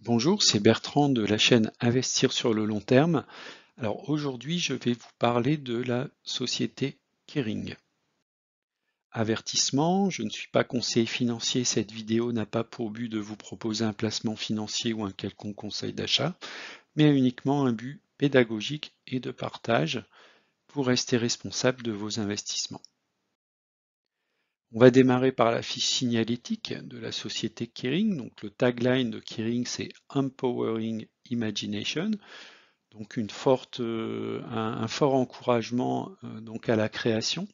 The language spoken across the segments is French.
Bonjour, c'est Bertrand de la chaîne Investir sur le long terme. Alors aujourd'hui, je vais vous parler de la société Kering. Avertissement, je ne suis pas conseiller financier, cette vidéo n'a pas pour but de vous proposer un placement financier ou un quelconque conseil d'achat, mais uniquement un but pédagogique et de partage pour rester responsable de vos investissements. On va démarrer par la fiche signalétique de la société Kering. Donc le tagline de Kering, c'est Empowering Imagination. Donc un fort encouragement donc à la création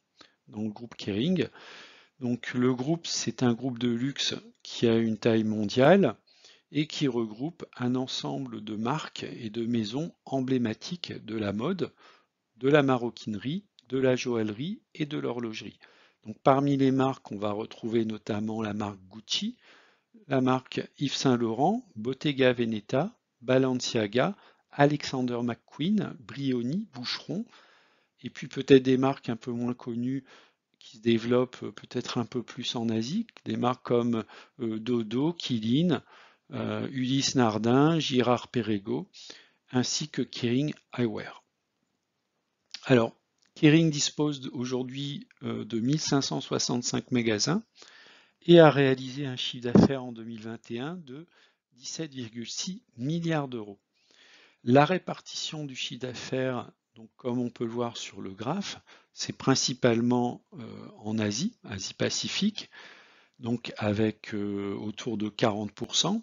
dans le groupe Kering. Donc le groupe, c'est un groupe de luxe qui a une taille mondiale et qui regroupe un ensemble de marques et de maisons emblématiques de la mode, de la maroquinerie, de la joaillerie et de l'horlogerie. Donc parmi les marques, on va retrouver notamment la marque Gucci, la marque Yves Saint Laurent, Bottega Veneta, Balenciaga, Alexander McQueen, Brioni, Boucheron, et puis peut-être des marques un peu moins connues qui se développent peut-être un peu plus en Asie, des marques comme Dodo, Qeelin, Ulysse Nardin, Girard Perregaux, ainsi que Kering Eyewear. Alors, Kering dispose aujourd'hui de 1565 magasins et a réalisé un chiffre d'affaires en 2021 de 17,6 milliards d'euros. La répartition du chiffre d'affaires, donc comme on peut le voir sur le graphe, c'est principalement en Asie, Asie-Pacifique, donc avec autour de 40%.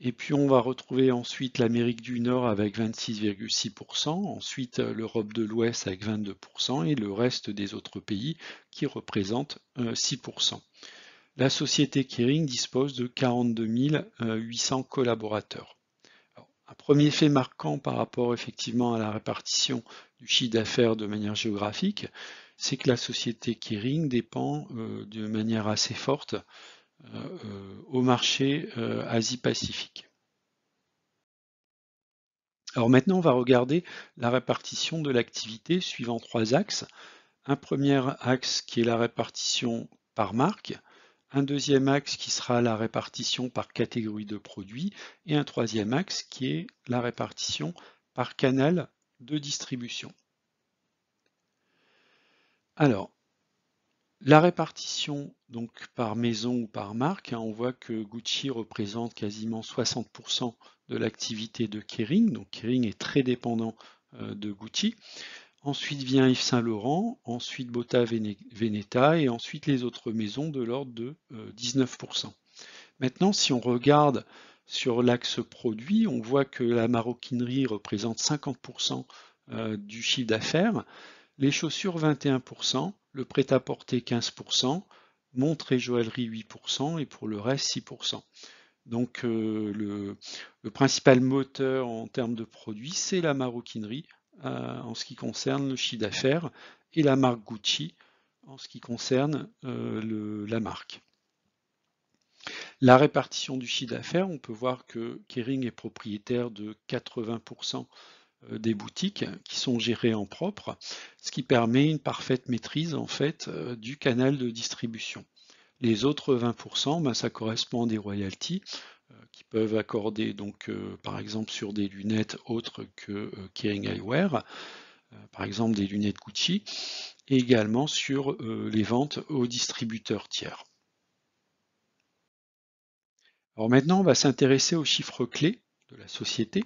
Et puis on va retrouver ensuite l'Amérique du Nord avec 26,6%, ensuite l'Europe de l'Ouest avec 22% et le reste des autres pays qui représentent 6%. La société Kering dispose de 42 800 collaborateurs. Alors, un premier fait marquant par rapport effectivement à la répartition du chiffre d'affaires de manière géographique, c'est que la société Kering dépend de manière assez forte au marché Asie-Pacifique. Alors maintenant, on va regarder la répartition de l'activité suivant trois axes. Un premier axe qui est la répartition par marque, un deuxième axe qui sera la répartition par catégorie de produits et un troisième axe qui est la répartition par canal de distribution. Alors, la répartition donc par maison ou par marque, on voit que Gucci représente quasiment 60% de l'activité de Kering, donc Kering est très dépendant de Gucci. Ensuite vient Yves Saint Laurent, ensuite Bottega Veneta et ensuite les autres maisons de l'ordre de 19%. Maintenant, si on regarde sur l'axe produit, on voit que la maroquinerie représente 50% du chiffre d'affaires, les chaussures 21%, le prêt-à-porter 15%, montres et joaillerie 8% et pour le reste 6%. Donc le principal moteur en termes de produits, c'est la maroquinerie en ce qui concerne le chiffre d'affaires et la marque Gucci en ce qui concerne la marque. La répartition du chiffre d'affaires, on peut voir que Kering est propriétaire de 80% des boutiques qui sont gérées en propre, ce qui permet une parfaite maîtrise en fait du canal de distribution. Les autres 20%, ben, ça correspond à des royalties qui peuvent accorder donc par exemple sur des lunettes autres que Kering Eyewear, par exemple des lunettes Gucci, et également sur les ventes aux distributeurs tiers. Alors maintenant, on va s'intéresser aux chiffres clés de la société.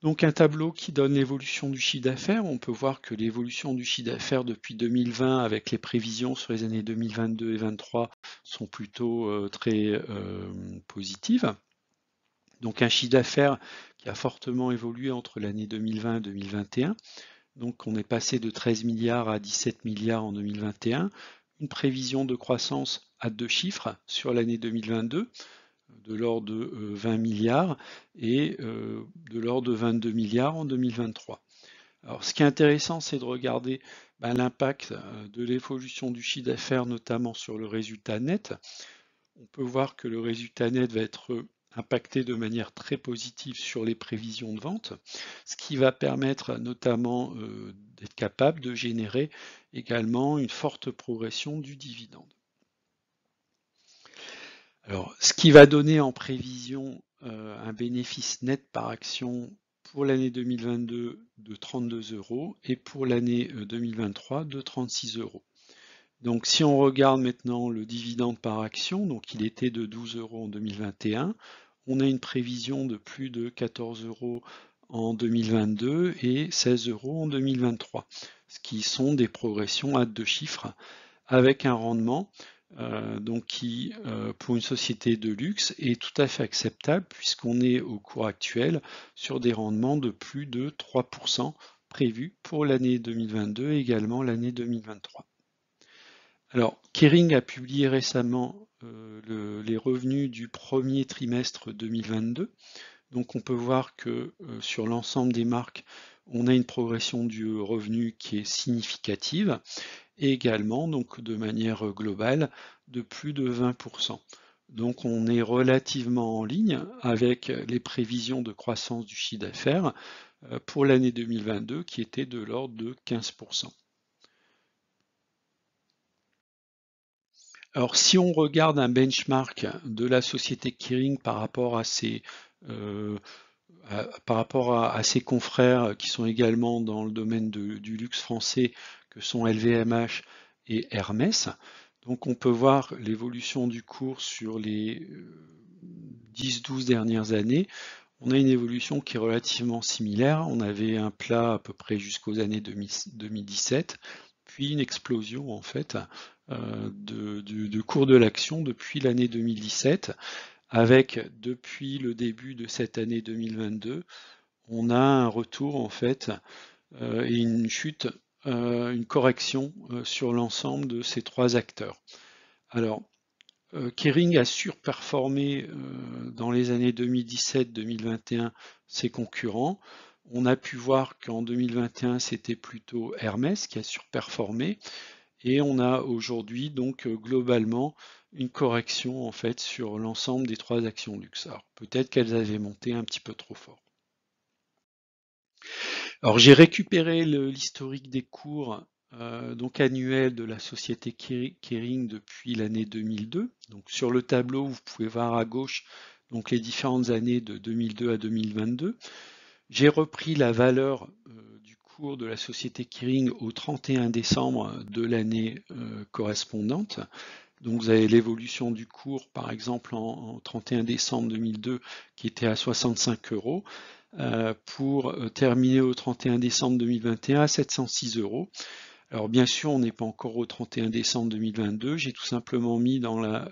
Donc un tableau qui donne l'évolution du chiffre d'affaires. On peut voir que l'évolution du chiffre d'affaires depuis 2020 avec les prévisions sur les années 2022 et 2023 sont plutôt très positives. Donc un chiffre d'affaires qui a fortement évolué entre l'année 2020 et 2021. Donc on est passé de 13 milliards à 17 milliards en 2021. Une prévision de croissance à deux chiffres sur l'année 2022 de l'ordre de 20 milliards et de l'ordre de 22 milliards en 2023. Alors, ce qui est intéressant, c'est de regarder l'impact de l'évolution du chiffre d'affaires, notamment sur le résultat net. On peut voir que le résultat net va être impacté de manière très positive sur les prévisions de vente, ce qui va permettre notamment d'être capable de générer également une forte progression du dividende. Alors, ce qui va donner en prévision un bénéfice net par action pour l'année 2022 de 32 € et pour l'année 2023 de 36 €. Donc si on regarde maintenant le dividende par action, donc il était de 12 € en 2021, on a une prévision de plus de 14 € en 2022 et 16 € en 2023, ce qui sont des progressions à deux chiffres avec un rendement donc qui, pour une société de luxe, est tout à fait acceptable puisqu'on est au cours actuel sur des rendements de plus de 3% prévus pour l'année 2022 et également l'année 2023. Alors, Kering a publié récemment les revenus du premier trimestre 2022. Donc on peut voir que sur l'ensemble des marques, on a une progression du revenu qui est significative et également, donc de manière globale, de plus de 20%. Donc on est relativement en ligne avec les prévisions de croissance du chiffre d'affaires pour l'année 2022 qui était de l'ordre de 15%. Alors si on regarde un benchmark de la société Kering par rapport à ses confrères qui sont également dans le domaine du luxe français, que sont LVMH et Hermès. Donc on peut voir l'évolution du cours sur les 10-12 dernières années. On a une évolution qui est relativement similaire. On avait un plat à peu près jusqu'aux années 2017, puis une explosion en fait de cours de l'action depuis l'année 2017, avec depuis le début de cette année 2022, on a un retour en fait et une chute, une correction sur l'ensemble de ces trois acteurs. Alors, Kering a surperformé dans les années 2017-2021 ses concurrents. On a pu voir qu'en 2021, c'était plutôt Hermès qui a surperformé. Et on a aujourd'hui donc globalement une correction en fait sur l'ensemble des trois actions luxe. Alors peut-être qu'elles avaient monté un petit peu trop fort. Alors j'ai récupéré l'historique des cours donc annuels de la société Kering depuis l'année 2002. Donc sur le tableau, vous pouvez voir à gauche donc les différentes années de 2002 à 2022. J'ai repris la valeur du cours de la société Kering au 31 décembre de l'année correspondante. Donc vous avez l'évolution du cours, par exemple en 31 décembre 2002, qui était à 65 € pour terminer au 31 décembre 2021 à 706 €. Alors bien sûr, on n'est pas encore au 31 décembre 2022, j'ai tout simplement mis dans la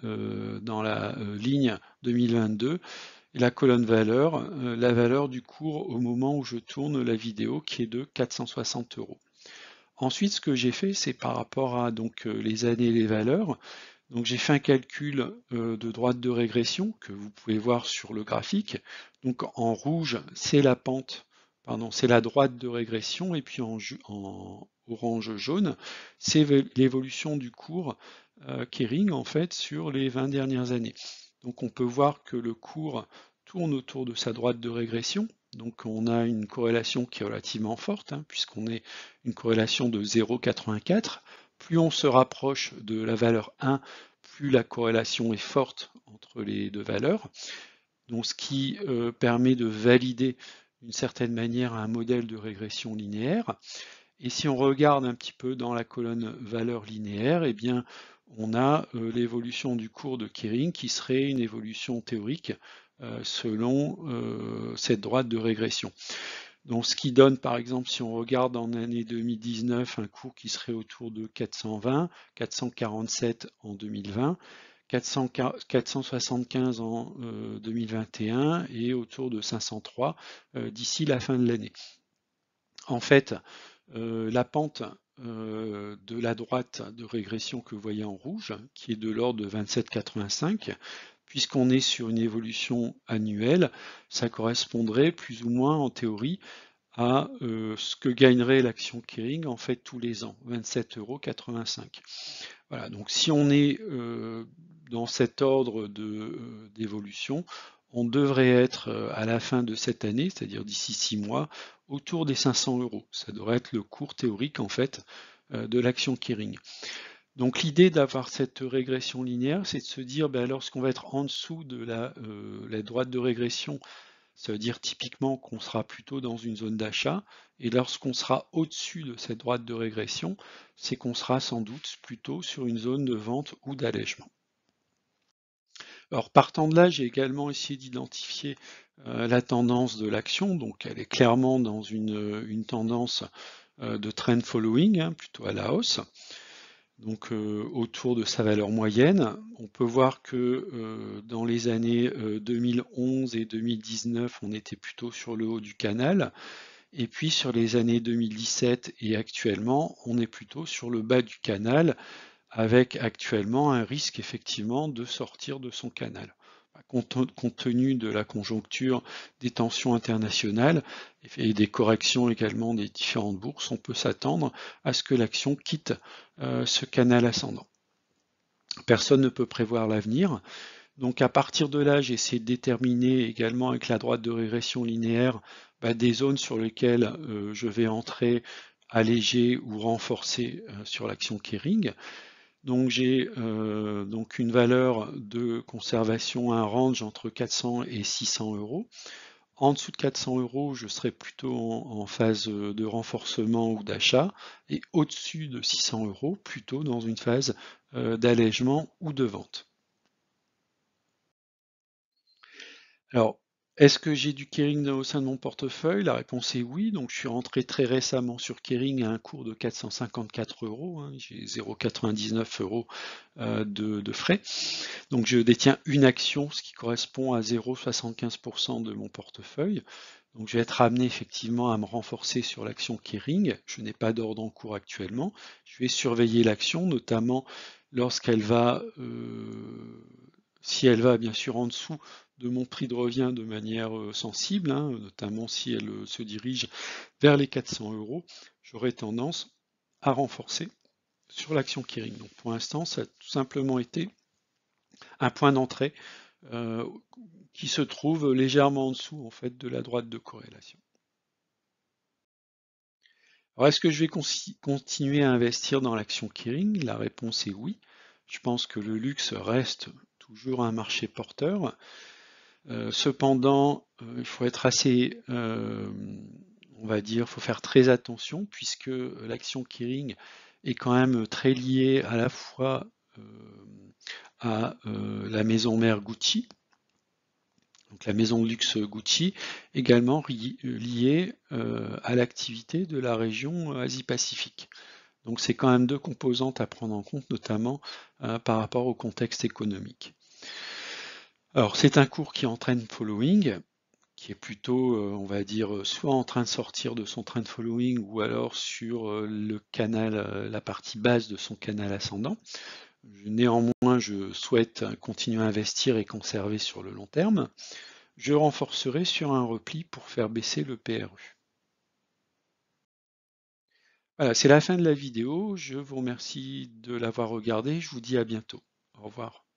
ligne 2022 la colonne valeur, la valeur du cours au moment où je tourne la vidéo qui est de 460 €. Ensuite, ce que j'ai fait, c'est par rapport à donc les années et les valeurs. Donc j'ai fait un calcul de droite de régression que vous pouvez voir sur le graphique. Donc en rouge, c'est la pente, pardon, c'est la droite de régression, et puis en orange jaune, c'est l'évolution du cours Kering en fait sur les 20 dernières années. Donc on peut voir que le cours tourne autour de sa droite de régression. Donc on a une corrélation qui est relativement forte, puisqu'on est une corrélation de 0,84. Plus on se rapproche de la valeur 1, plus la corrélation est forte entre les deux valeurs. Donc ce qui permet de valider d'une certaine manière un modèle de régression linéaire. Et si on regarde un petit peu dans la colonne valeur linéaire, eh bien on a l'évolution du cours de Kering qui serait une évolution théorique selon cette droite de régression. Donc ce qui donne par exemple, si on regarde en année 2019, un cours qui serait autour de 420, 447 en 2020, 475 en 2021 et autour de 503 d'ici la fin de l'année. En fait, la pente de la droite de régression que vous voyez en rouge, qui est de l'ordre de 27,85, puisqu'on est sur une évolution annuelle, ça correspondrait plus ou moins en théorie à ce que gagnerait l'action Kering en fait tous les ans, 27,85 €. Voilà, donc si on est dans cet ordre d'évolution, on devrait être à la fin de cette année, c'est-à-dire d'ici 6 mois, autour des 500 €. Ça devrait être le cours théorique en fait de l'action Kering. Donc l'idée d'avoir cette régression linéaire, c'est de se dire, ben, lorsqu'on va être en dessous de la droite de régression, ça veut dire typiquement qu'on sera plutôt dans une zone d'achat, et lorsqu'on sera au-dessus de cette droite de régression, c'est qu'on sera sans doute plutôt sur une zone de vente ou d'allègement. Alors partant de là, j'ai également essayé d'identifier la tendance de l'action, donc elle est clairement dans une tendance de trend following, hein, plutôt à la hausse. Donc autour de sa valeur moyenne. On peut voir que dans les années 2011 et 2019, on était plutôt sur le haut du canal. Et puis sur les années 2017 et actuellement, on est plutôt sur le bas du canal, avec actuellement un risque effectivement de sortir de son canal. Compte tenu de la conjoncture des tensions internationales et des corrections également des différentes bourses, on peut s'attendre à ce que l'action quitte ce canal ascendant. Personne ne peut prévoir l'avenir. Donc à partir de là, j'ai essayé de déterminer également avec la droite de régression linéaire des zones sur lesquelles je vais entrer alléger ou renforcer sur l'action Kering. Donc j'ai donc une valeur de conservation, un range entre 400 et 600 euros. En dessous de 400 euros, je serai plutôt en phase de renforcement ou d'achat, et au-dessus de 600 euros, plutôt dans une phase d'allègement ou de vente. Alors, est-ce que j'ai du Kering au sein de mon portefeuille? La réponse est oui. Donc, je suis rentré très récemment sur Kering à un cours de 454 euros. Hein. J'ai 0,99 euros de frais. Donc, je détiens une action, ce qui correspond à 0,75% de mon portefeuille. Donc, je vais être amené effectivement à me renforcer sur l'action Kering. Je n'ai pas d'ordre en cours actuellement. Je vais surveiller l'action, notamment lorsqu'elle va si elle va bien sûr en dessous de mon prix de revient de manière sensible, hein, notamment si elle se dirige vers les 400 euros, j'aurai tendance à renforcer sur l'action Kering. Donc pour l'instant, ça a tout simplement été un point d'entrée euh, qui se trouve légèrement en dessous en fait de la droite de corrélation. Alors est-ce que je vais continuer à investir dans l'action Kering? La réponse est oui. Je pense que le luxe reste toujours un marché porteur. Cependant, il faut être assez, on va dire, il faut faire très attention puisque l'action Kering est quand même très liée à la fois à la maison mère Gucci, donc la maison de luxe Gucci, également liée à l'activité de la région Asie-Pacifique. Donc c'est quand même deux composantes à prendre en compte, notamment par rapport au contexte économique. Alors c'est un cours qui entraîne following, qui est plutôt, on va dire, soit en train de sortir de son trend following ou alors sur le canal, la partie basse de son canal ascendant. Néanmoins, je souhaite continuer à investir et conserver sur le long terme. Je renforcerai sur un repli pour faire baisser le PRU. Voilà, c'est la fin de la vidéo. Je vous remercie de l'avoir regardée. Je vous dis à bientôt. Au revoir.